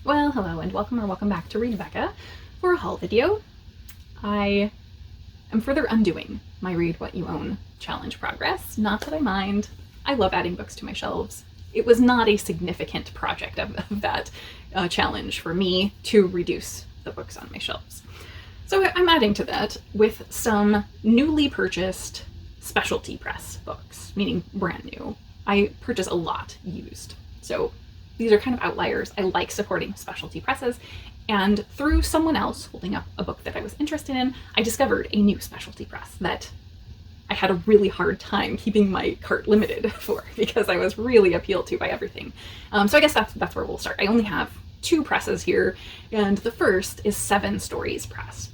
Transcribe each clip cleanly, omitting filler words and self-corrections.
Well, hello and welcome back to Read Becca for a haul video. I am further undoing my Read What You Own challenge progress. Not that I mind. I love adding books to my shelves. It was not a significant project of that challenge for me to reduce the books on my shelves. So I'm adding to that with some newly purchased specialty press books, meaning brand new. I purchase a lot used. So these are kind of outliers. I like supporting specialty presses, and through someone else holding up a book that I was interested in, I discovered a new specialty press that I had a really hard time keeping my cart limited for because I was really appealed to by everything. So I guess that's where we'll start. I only have two presses here, and the first is Seven Stories Press.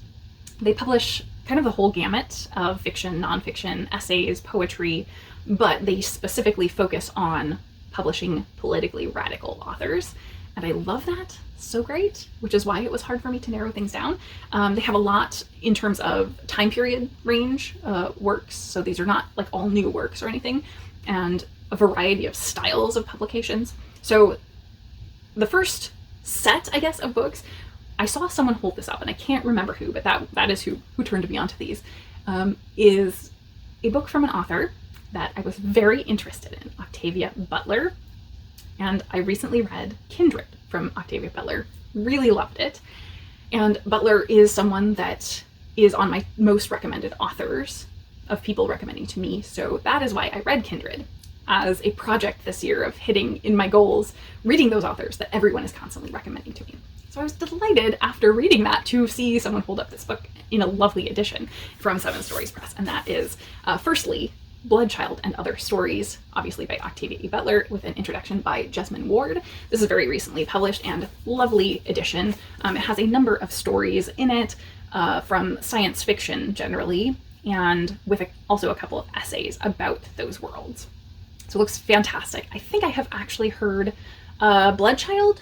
They publish kind of the whole gamut of fiction, nonfiction, essays, poetry, but they specifically focus on publishing politically radical authors. And I love that so great, which is why it was hard for me to narrow things down. They have a lot in terms of time period range works. So these are not like all new works or anything, and a variety of styles of publications. So the first set, I guess, of books, I saw someone hold this up, and I can't remember who, but that is who turned me onto these, is a book from an author that I was very interested in, Octavia Butler. And I recently read Kindred from Octavia Butler, really loved it. And Butler is someone that is on my most recommended authors of people recommending to me. So that is why I read Kindred as a project this year of hitting in my goals, reading those authors that everyone is constantly recommending to me. So I was delighted after reading that to see someone hold up this book in a lovely edition from Seven Stories Press. And that is, firstly, Bloodchild and Other Stories, obviously by Octavia E Butler, with an introduction by Jesmyn Ward. This is very recently published and lovely edition. It has a number of stories in it from science fiction generally, and with also a couple of essays about those worlds. So it looks fantastic. I think I have actually heard Bloodchild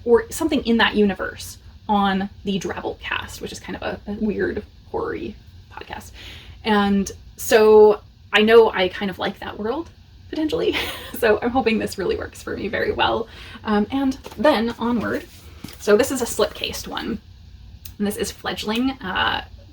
or something in that universe on the Drabble cast, which is kind of a weird horror-y podcast. And so I know I kind of like that world, potentially. So I'm hoping this really works for me very well. And then onward. So this is a slipcased one. And this is Fledgling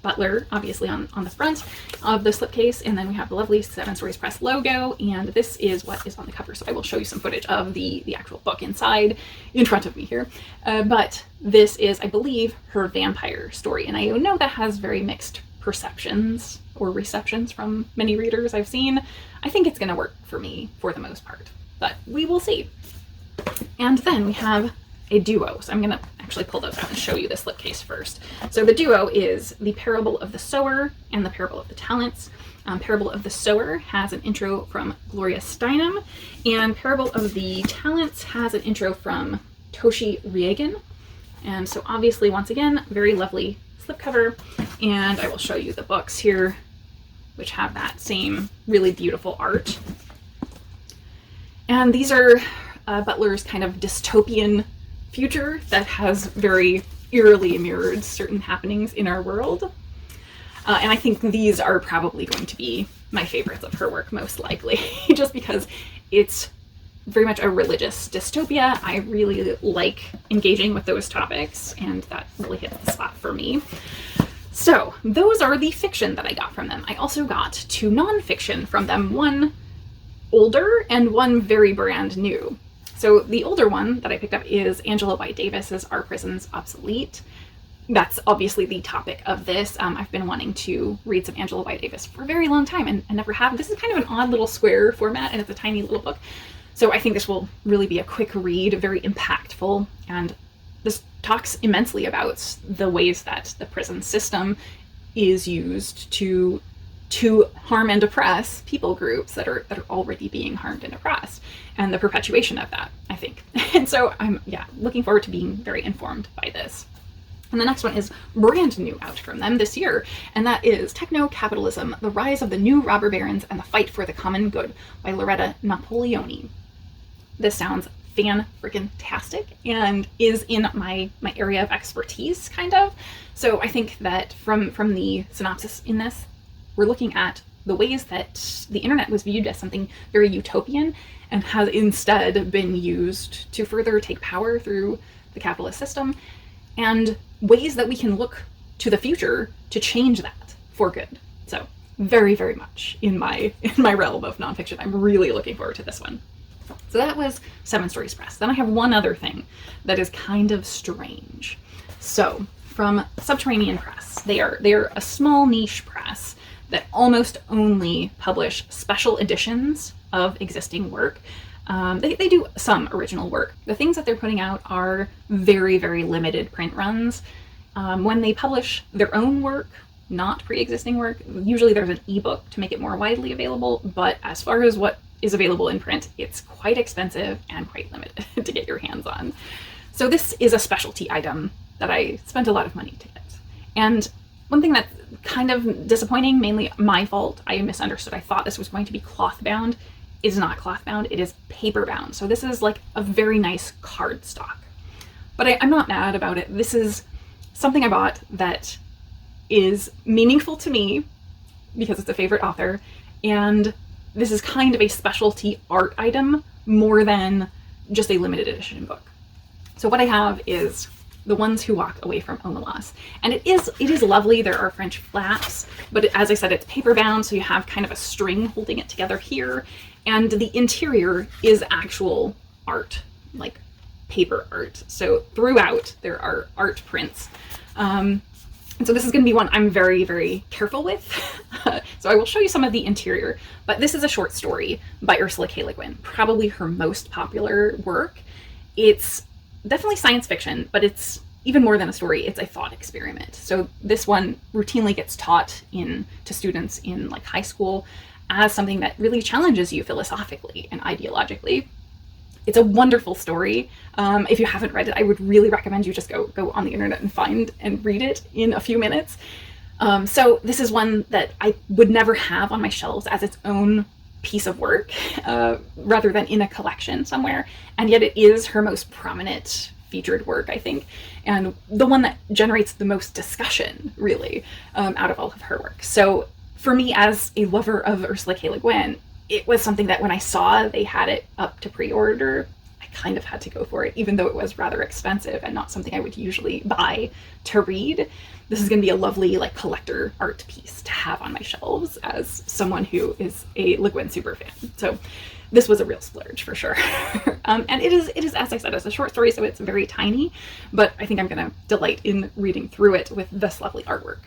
Butler, obviously on the front of the slipcase. And then we have the lovely Seven Stories Press logo. And this is what is on the cover. So I will show you some footage of the actual book inside in front of me here. But this is, I believe, her vampire story. And I know that has very mixed perceptions or receptions from many readers I've seen. I think it's going to work for me for the most part, but we will see. And then we have a duo. So I'm going to actually pull those out and show you the slipcase first. So the duo is The Parable of the Sower and The Parable of the Talents. Parable of the Sower has an intro from Gloria Steinem, and Parable of the Talents has an intro from Toshi Reagan. And so obviously, once again, very lovely slipcover, and I will show you the books here, which have that same really beautiful art. And these are Butler's kind of dystopian future that has very eerily mirrored certain happenings in our world. And I think these are probably going to be my favorites of her work, most likely, just because it's very much a religious dystopia. I really like engaging with those topics, and that really hits the spot for me. So those are the fiction that I got from them. I also got two nonfiction from them, one older and one very brand new. So the older one that I picked up is Angela Y. Davis's Are Prisons Obsolete? That's obviously the topic of this. I've been wanting to read some Angela Y. Davis for a very long time and never have. This is kind of an odd little square format, and it's a tiny little book. So I think this will really be a quick read, very impactful, and this talks immensely about the ways that the prison system is used to harm and oppress people groups that are already being harmed and oppressed, and the perpetuation of that, I think. And so I'm looking forward to being very informed by this. And the next one is brand new out from them this year, and that is Techno-Capitalism, The Rise of the New Robber Barons and the Fight for the Common Good by Loretta Napoleoni. This sounds fan-freaking-tastic and is in my area of expertise, kind of. So I think that from the synopsis in this, we're looking at the ways that the internet was viewed as something very utopian and has instead been used to further take power through the capitalist system, and ways that we can look to the future to change that for good. So very, very much in my realm of nonfiction. I'm really looking forward to this one. So that was 7 Stories Press. Then I have one other thing that is kind of strange. So from Subterranean Press, they are a small niche press that almost only publish special editions of existing work. They do some original work. The things that they're putting out are very, very limited print runs. When they publish their own work, not pre-existing work, usually there's an ebook to make it more widely available, but as far as what is available in print, it's quite expensive and quite limited to get your hands on. So this is a specialty item that I spent a lot of money to get. And one thing that's kind of disappointing, mainly my fault, I misunderstood. I thought this was going to be cloth bound. It is not cloth bound, it is paper bound. So this is like a very nice cardstock. But I'm not mad about it. This is something I bought that is meaningful to me because it's a favorite author, and this is kind of a specialty art item more than just a limited edition book. So what I have is The Ones Who Walk Away from Omelas. And it is lovely. There are French flaps, but as I said, it's paper bound, so you have kind of a string holding it together here. And the interior is actual art, like paper art. So throughout there are art prints. And so this is going to be one I'm very, very careful with. So I will show you some of the interior, but this is a short story by Ursula K. Le Guin, probably her most popular work. It's definitely science fiction, but it's even more than a story. It's a thought experiment. So this one routinely gets taught to students in like high school as something that really challenges you philosophically and ideologically. It's a wonderful story. If you haven't read it, I would really recommend you just go on the internet and find and read it in a few minutes. So this is one that I would never have on my shelves as its own piece of work, rather than in a collection somewhere. And yet it is her most prominent featured work, I think, and the one that generates the most discussion, really, out of all of her work. So for me, as a lover of Ursula K. Le Guin, it was something that when I saw they had it up to pre-order, I kind of had to go for it, even though it was rather expensive and not something I would usually buy to read. This is going to be a lovely like collector art piece to have on my shelves as someone who is a Le Guin super fan. So this was a real splurge for sure. And it is, as I said, it's a short story, so it's very tiny, but I think I'm going to delight in reading through it with this lovely artwork.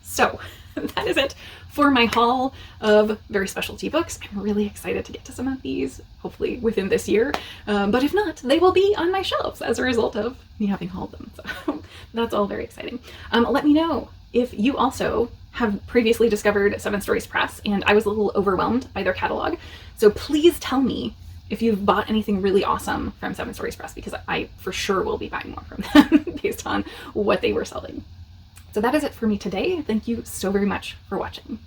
So that is it for my haul of very specialty books. I'm really excited to get to some of these, hopefully within this year. But if not, they will be on my shelves as a result of me having hauled them. So that's all very exciting. Let me know if you also have previously discovered 7 Stories Press and I was a little overwhelmed by their catalog. So please tell me if you've bought anything really awesome from 7 Stories Press, because I for sure will be buying more from them based on what they were selling. So that is it for me today. Thank you so very much for watching.